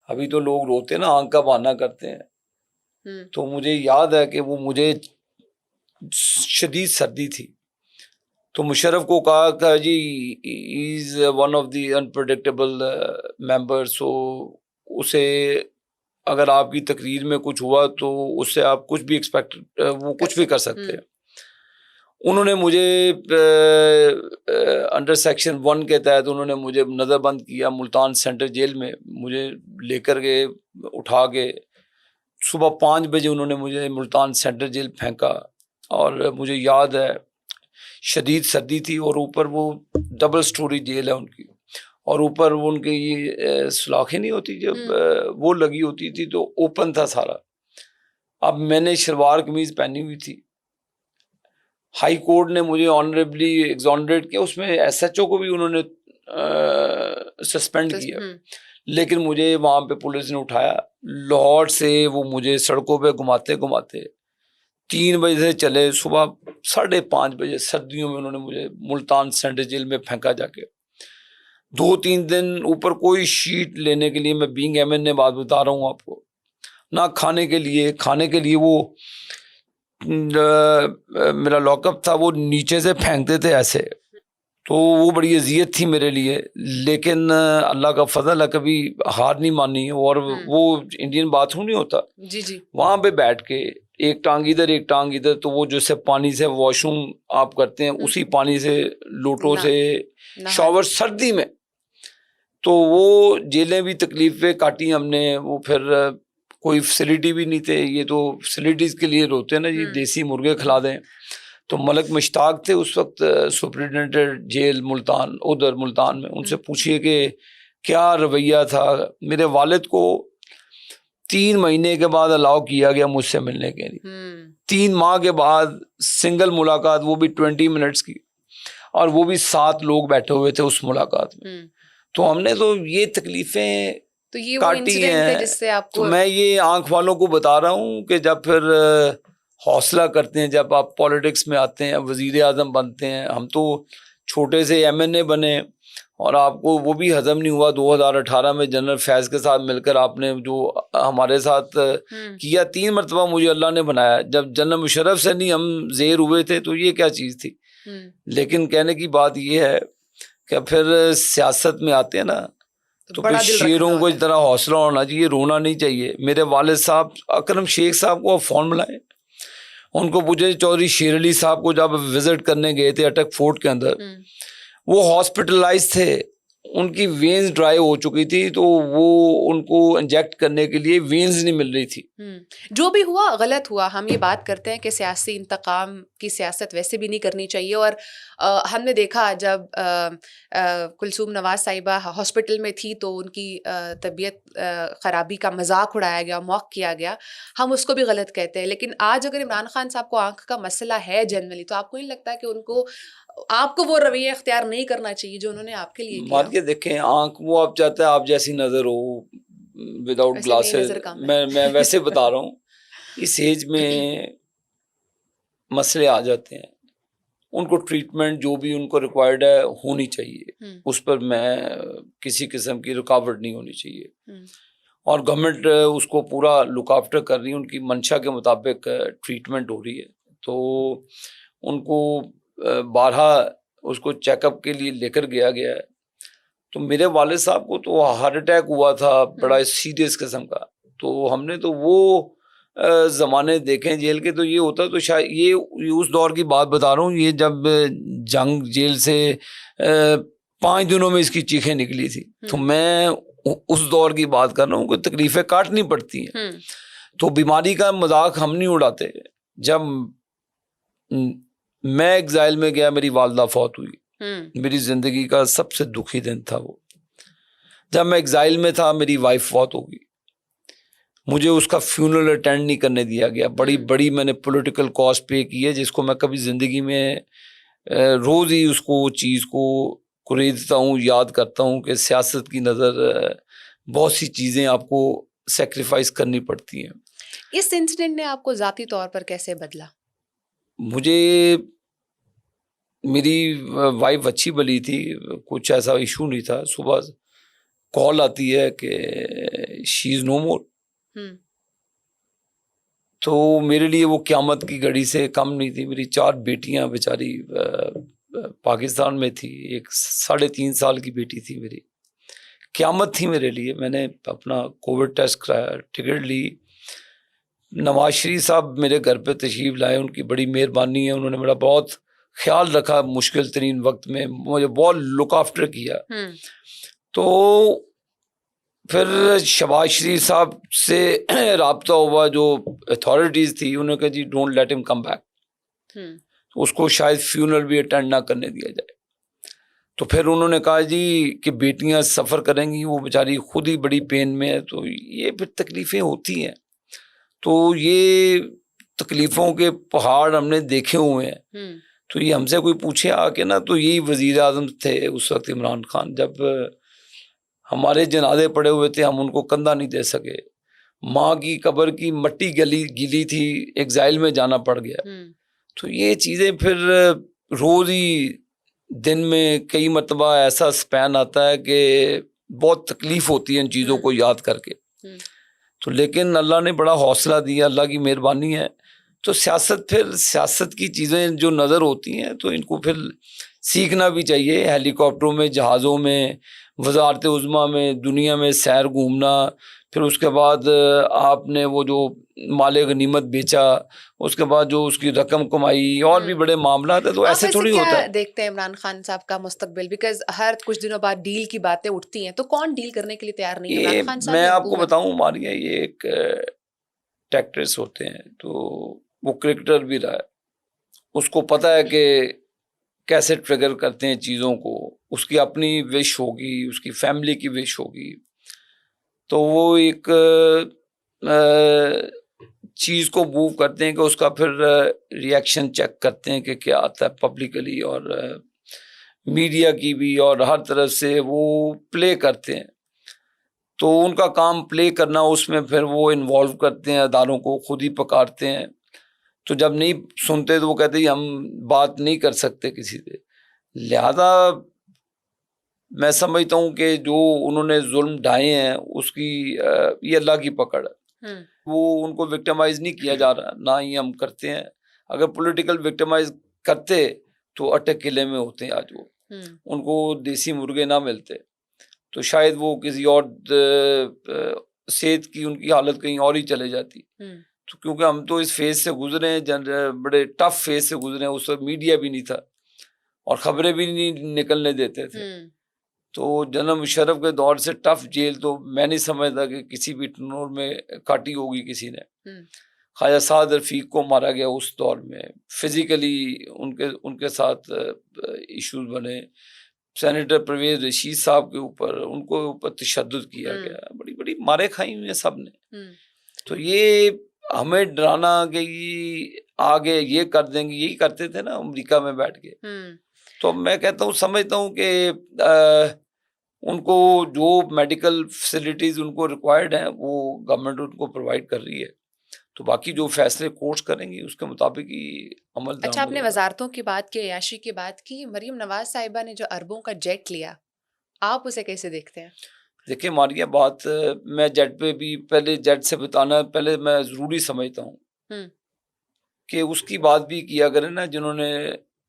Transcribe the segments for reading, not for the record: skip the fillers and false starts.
अभी तो लोग रोते हैं ना, आंख का बहाना करते हैं। तो मुझे याद है कि वो मुझे शदीद सर्दी थी, तो मुशर्रफ को कहा कि he is one of the unpredictable member, so उसे अगर आपकी तकरीर में कुछ हुआ तो उससे आप कुछ भी एक्सपेक्ट, वो कुछ भी कर सकते हैं। उन्होंने मुझे अंडर सेक्शन 1 के तहत उन्होंने मुझे नज़रबंद किया मुल्तान सेंट्रल जेल में, मुझे लेकर गए उठा के, सुबह 5 बजे उन्होंने मुझे मुल्तान सेंट्रल जेल फेंका। और मुझे याद है शदीद सर्दी थी और ऊपर वो डबल स्टोरी जेल है उनकी, और ऊपर वो उनके ये सलाखें नहीं होती जब वो लगी होती थी, तो ओपन था सारा। अब मैंने शलवार कमीज पहनी हुई थी, हाई कोर्ट ने मुझे ऑनरेबली एग्जॉनरेट किया, उसमें एसएचओ को भी उन्होंने सस्पेंड किया, लेकिन मुझे वहां पे पुलिस ने उठाया लाहौर से, वो मुझे सड़कों पे घुमाते घुमाते 3 बजे से चले, सुबह 5:30 बजे सर्दियों में उन्होंने मुझे मुल्तान सेंट्रल जेल में फेंका जाके। 2-3 दिन ऊपर कोई शीट लेने के लिए, मैं बीइंग एमएनए बात बता रहा हूँ आपको, ना खाने के लिए वो मेरा लॉकअप था, वो नीचे से फेंकते थे ऐसे, तो वो बड़ी अजियत थी मेरे लिए। लेकिन अल्लाह का फजल है, कभी हार नहीं मानी। और वो इंडियन बाथरूम नहीं होता जी जी, वहां पे बैठ के एक टांग इधर एक टांग इधर, तो वो जैसे पानी से वॉशरूम आप करते हैं उसी पानी से लोटों से शॉवर सर्दी में, तो वो जेलें भी तकलीफें काटी हमने। वो फिर कोई फैसिलिटी भी नहीं थे, ये तो फैसिलिटीज के लिए रोते हैं ना जी, देसी मुर्गे खिला दें। तो मलक मुश्ताक थे उस वक्त सुपरिटेंडेंट जेल मुल्तान, उधर मुल्तान में, उनसे पूछिए कि क्या रवैया था। मेरे वालिद को 3 महीने के बाद अलाउ किया गया मुझसे मिलने के लिए, 3 माह के बाद सिंगल मुलाकात, वो भी 20 मिनट्स की, और वो भी 7 लोग बैठे हुए थे उस मुलाकात में। तो हमने तो ये तकलीफें तो ये वो काटी इंसिडेंट है हैं। जिससे आपको, तो मैं ये आंख वालों को बता रहा हूँ कि जब फिर हौसला करते हैं, जब आप पॉलिटिक्स में आते हैं, वजीर आजम बनते हैं, हम तो छोटे से एमएनए बने, और आपको वो भी हजम नहीं हुआ 2018 में जनरल फैज के साथ मिलकर आपने जो हमारे साथ किया। 3 मरतबा मुझे अल्लाह ने बनाया, जब जनरल मुशर्रफ से नहीं हम जेर हुए थे, तो ये क्या चीज़ थी। लेकिन कहने की बात ये है कि फिर सियासत में आते हैं ना, तो फिर शेरों को इस तरह हौसला होना चाहिए, रोना नहीं चाहिए। मेरे वालिद साहब अकरम शेख साहब को आप फ़ोन बुलाएं, उनको पूछे चौधरी शेर अली साहब को जब विजिट करने गए थे अटक फोर्ट के अंदर, वो हॉस्पिटलाइज थे, उनकी वेन्स ड्राई हो चुकी थी, तो वो उनको इंजेक्ट करने के लिए वेन्स नहीं मिल रही थी। जो भी हुआ गलत हुआ। हम ये बात करते हैं कि सियासी इंतकाम की सियासत वैसे भी नहीं करनी चाहिए, और हमने देखा जब कुलसूम नवाज साहिबा हॉस्पिटल में थी तो उनकी तबीयत ख़राबी का मजाक उड़ाया गया, मौक किया गया, हम उसको भी गलत कहते हैं। लेकिन आज अगर इमरान खान साहब को आंख का मसला है जनरली, तो आपको नहीं लगता कि आपको वो रवैया इख्तियार नहीं करना चाहिए जो उन्होंने आपके लिए किया? मान के देखें, आंख वो आप चाहते हैं आप जैसी नजर हो विदाउट ग्लासेस, मैं वैसे बता रहा हूँ, इस एज में मसले आ जाते हैं, उनको ट्रीटमेंट जो भी उनको रिक्वायर्ड है होनी चाहिए, उस पर मैं किसी किस्म की रुकावट नहीं होनी चाहिए, और गवर्नमेंट उसको पूरा लुक आफ्टर कर रही है, उनकी मंशा के मुताबिक ट्रीटमेंट हो रही है। तो उनको 12 उसको चेकअप के लिए लेकर गया गया है। तो मेरे वालिद साहब को तो हार्ट अटैक हुआ था बड़ा सीरियस किस्म का, तो हमने तो वो ज़माने देखे जेल के, तो ये होता तो शायद ये उस दौर की बात बता रहा हूँ, ये जब जंग जेल से 5 दिनों में इसकी चीखें निकली थी, तो मैं उस दौर की बात कर रहा हूँ कि तकलीफें काटनी पड़ती हैं। तो बीमारी का मजाक हम नहीं उड़ाते। जब मैं एग्जाइल में गया, मेरी वालदा फौत हुई, मेरी जिंदगी का सबसे दुखी दिन था वो। जब मैं एग्जाइल में था मेरी वाइफ फौत हो गई, मुझे उसका फ्यूनरल अटेंड नहीं करने दिया गया। बड़ी बड़ी मैंने पॉलिटिकल कॉस्ट पे की है, जिसको मैं कभी ज़िंदगी में रोज़ ही उसको चीज़ को कुरेदता हूँ, याद करता हूँ कि सियासत की नज़र बहुत सी चीज़ें आपको सेक्रीफाइस करनी पड़ती हैं। इस इंसिडेंट ने आपको ज़ाती तौर पर कैसे बदला? मुझे मेरी वाइफ अच्छी भली थी, कुछ ऐसा इशू नहीं था। सुबह कॉल आती है कि शी इज़ नो मोर, तो मेरे लिए वो क़यामत की घड़ी से कम नहीं थी। मेरी 4 बेटियां बेचारी पाकिस्तान में थी, एक 3.5 साल की बेटी थी मेरी, क़यामत थी मेरे लिए। मैंने अपना कोविड टेस्ट कराया, टिकट ली, नवाज शरीफ साहब मेरे घर पे तशरीफ़ लाए, उनकी बड़ी मेहरबानी है, उन्होंने मेरा बहुत ख्याल रखा मुश्किल तरीन वक्त में, मुझे बहुत लुक आफ्टर किया। तो फिर शहबाज शरीफ साहब से रब्ता हुआ, जो अथॉरिटीज़ थी, उन्होंने कहा he don't let him come back, तो उसको शायद फ्यूनरल भी अटेंड ना करने दिया जाए। तो फिर उन्होंने कहा जी कि बेटियां सफ़र करेंगी, वो बेचारी खुद ही बड़ी पेन में है, तो ये फिर तकलीफ़ें होती हैं। तो ये तकलीफ़ों के पहाड़ हमने देखे हुए हैं। तो ये हमसे कोई पूछे आके ना, तो यही वज़ीर आज़म थे उस वक्त इमरान खान, जब हमारे जनाजे पड़े हुए थे, हम उनको कंधा नहीं दे सके, माँ की कब्र की मट्टी गीली थी, एग्जाइल में जाना पड़ गया। तो ये चीज़ें फिर रोज़ ही दिन में कई मरतबा ऐसा स्पैन आता है कि बहुत तकलीफ़ होती है इन चीज़ों को याद करके। तो लेकिन अल्लाह ने बड़ा हौसला दिया, अल्लाह की मेहरबानी है। तो सियासत की चीज़ें जो नज़र होती हैं, तो इनको फिर सीखना भी चाहिए। हेलीकॉप्टरों में, जहाज़ों में, वज़ारत उज़्मा में, दुनिया में सैर घूमना, फिर उसके बाद आपने वो जो माले गनीमत बेचा, उसके बाद जो उसकी रकम कमाई, और भी बड़े मामला है। तो ऐसे थोड़ी होता है। देखते हैं इमरान खान साहब का मुस्तकबिल, बिकॉज हर कुछ दिनों बाद डील की बातें उठती हैं, तो कौन डील करने के लिए तैयार नहीं है? इमरान खान साहब? मैं आपको बताऊं मारिया, ये एक टैक्टर्स होते हैं, तो वो क्रिकेटर भी रहा है, उसको पता है कि कैसे ट्रिगर करते हैं चीज़ों को। उसकी अपनी विश होगी, उसकी फैमिली की विश होगी, तो वो एक चीज़ को मूव करते हैं कि उसका फिर रिएक्शन चेक करते हैं कि क्या आता है पब्लिकली, और मीडिया की भी, और हर तरफ से वो प्ले करते हैं। तो उनका काम प्ले करना, उसमें फिर वो इन्वॉल्व करते हैं, अदारों को खुद ही पकारते हैं। तो जब नहीं सुनते तो वो कहते हैं हम बात नहीं कर सकते किसी से। लिहाजा मैं समझता हूँ कि जो उन्होंने जुल्म ढाए हैं, उसकी ये अल्लाह की पकड़ है। वो उनको विक्टिमाइज नहीं किया जा रहा, ना ही हम करते हैं। अगर पॉलिटिकल विक्टिमाइज करते तो अटक किले में होते हैं आज वो, उनको देसी मुर्गे ना मिलते, तो शायद वो किसी और सेहत की उनकी हालत कहीं और ही चले जाती। तो क्योंकि हम तो इस फेज से गुजरे हैं, बड़े टफ फेज से गुजरे हैं। उस वक्त मीडिया भी नहीं था और खबरें भी नहीं निकलने देते थे। तो जनरल मुशर्रफ के दौर से टफ जेल तो मैं नहीं समझता कि किसी भी टनोर में काटी होगी किसी ने। ख्वाजा साद रफीक को मारा गया उस दौर में, फिजिकली उनके साथ इश्यूज बने। सेनेटर परवेज रशीद साहब के ऊपर, उनको ऊपर तशद्दुद किया गया, बड़ी बड़ी मारे खाई हुई हैं सब ने। तो ये हमें डराना कि आगे ये कर देंगे, यही करते थे ना अमेरिका में बैठ के। तो मैं कहता हूँ, समझता हूँ कि उनको जो मेडिकल फैसिलिटीज़ उनको रिक्वायर्ड हैं, वो गवर्नमेंट उनको प्रोवाइड कर रही है। तो बाकी जो फैसले कोर्ट्स करेंगी उसके मुताबिक ही अमल। अच्छा, आपने वजारतों की बात की, अयाशी की बात की, मरीम नवाज साहिबा ने जो अरबों का जेट लिया, आप उसे कैसे देखते हैं? देखिए मारिया, बात मैं जेट पे भी, पहले जेट से बताना पहले मैं ज़रूरी समझता हूँ कि उसकी बात भी किया करें ना जिन्होंने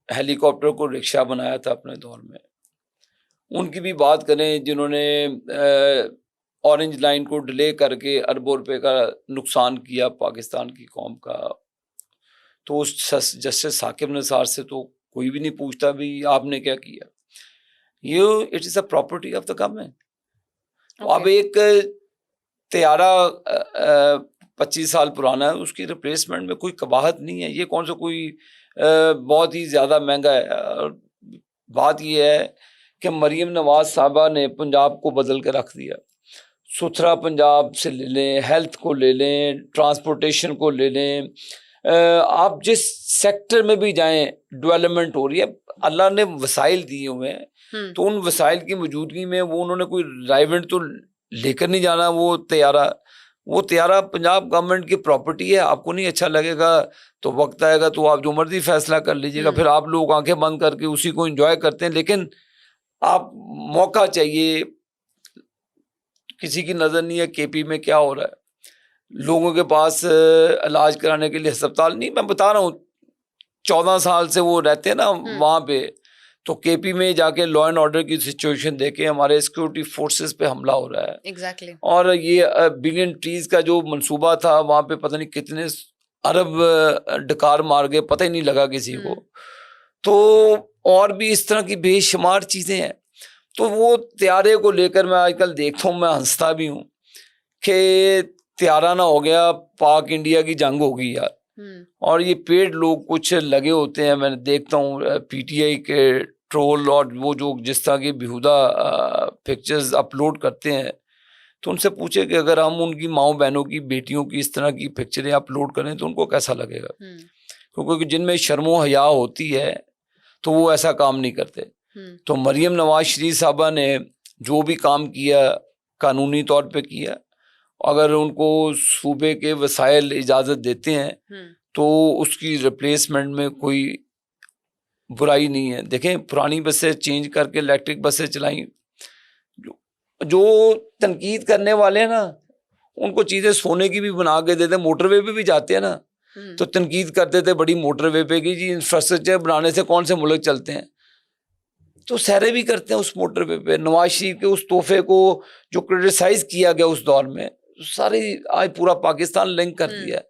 हेलीकॉप्टर को रिक्शा बनाया था अपने दौर में, उनकी भी बात करें जिन्होंने ऑरेंज लाइन को डिले करके अरबों रुपए का नुकसान किया पाकिस्तान की कौम का। तो उस जस्टिस साकिब निसार से तो कोई भी नहीं पूछता भी आपने क्या किया। ये it is a property of the government. अब एक तैयारा 25 साल पुराना है, उसकी रिप्लेसमेंट में कोई कबाहत नहीं है। ये कौन सा कोई बहुत ही ज़्यादा महंगा है। बात ये है कि मरीम नवाज साहबा ने पंजाब को बदल के रख दिया। सुथरा पंजाब से ले लें, हेल्थ को ले लें, ट्रांसपोर्टेशन को ले लें, आप जिस सेक्टर में भी जाएं डेवलपमेंट हो रही है। अल्लाह ने वसाइल दिए हुए हैं, तो उन वसाइल की मौजूदगी में वो उन्होंने कोई राइवेंट तो लेकर नहीं जाना। वो तैयारा पंजाब गवर्नमेंट की प्रॉपर्टी है। आपको नहीं अच्छा लगेगा तो वक्त आएगा तो आप जो मर्जी फैसला कर लीजिएगा। फिर आप लोग आंखें बंद करके उसी को एंजॉय करते हैं। लेकिन आप मौका चाहिए, किसी की नज़र नहीं है केपी में क्या हो रहा है। लोगों के पास इलाज कराने के लिए अस्पताल नहीं। मैं बता रहा हूँ 14 साल से वो रहते हैं ना वहाँ पे, तो केपी में जाके लॉ एंड ऑर्डर की सिचुएशन देखे हमारे सिक्योरिटी फोर्सेस पे हमला हो रहा है। एग्जैक्टली। और ये बिलियन ट्रीज का जो मंसूबा था वहाँ पे पता नहीं कितने अरब डकार मार गए, पता ही नहीं लगा किसी को। तो और भी इस तरह की बेशुमार चीज़ें हैं। तो वो त्यारे को लेकर मैं आजकल देखता हूँ, मैं हंसता भी हूँ कि त्यारा ना हो गया, पाक इंडिया की जंग होगी यार। और ये पेड लोग कुछ लगे होते हैं, मैं देखता हूँ पीटीआई के ट्रोल और वो जो जिस तरह की बेहुदा पिक्चर्स अपलोड करते हैं, तो उनसे पूछे कि अगर हम उनकी माओ बहनों की बेटियों की इस तरह की पिक्चरें अपलोड करें तो उनको कैसा लगेगा। क्योंकि जिनमें शर्मो हया होती है तो वो ऐसा काम नहीं करते। तो मरियम नवाज शरीफ साहबा ने जो भी काम किया कानूनी तौर पे किया, अगर उनको सूबे के वसाइल इजाज़त देते हैं तो उसकी रिप्लेसमेंट में कोई बुराई नहीं है। देखें पुरानी बसें चेंज करके इलेक्ट्रिक बसें चलाई। जो तनकीद करने वाले हैं ना, उनको चीज़ें सोने की भी बना के देते। मोटरवे पे भी जाते हैं ना तो तनकीद करते थे बड़ी मोटरवे पे कि जी इंफ्रास्ट्रक्चर बनाने से कौन से मुल्क चलते हैं, तो सैरे भी करते हैं उस मोटरवे पे। नवाज शरीफ के उस तोहफे को जो क्रिटिसाइज किया गया उस दौर में, सारी आज पूरा पाकिस्तान लिंक कर दिया है।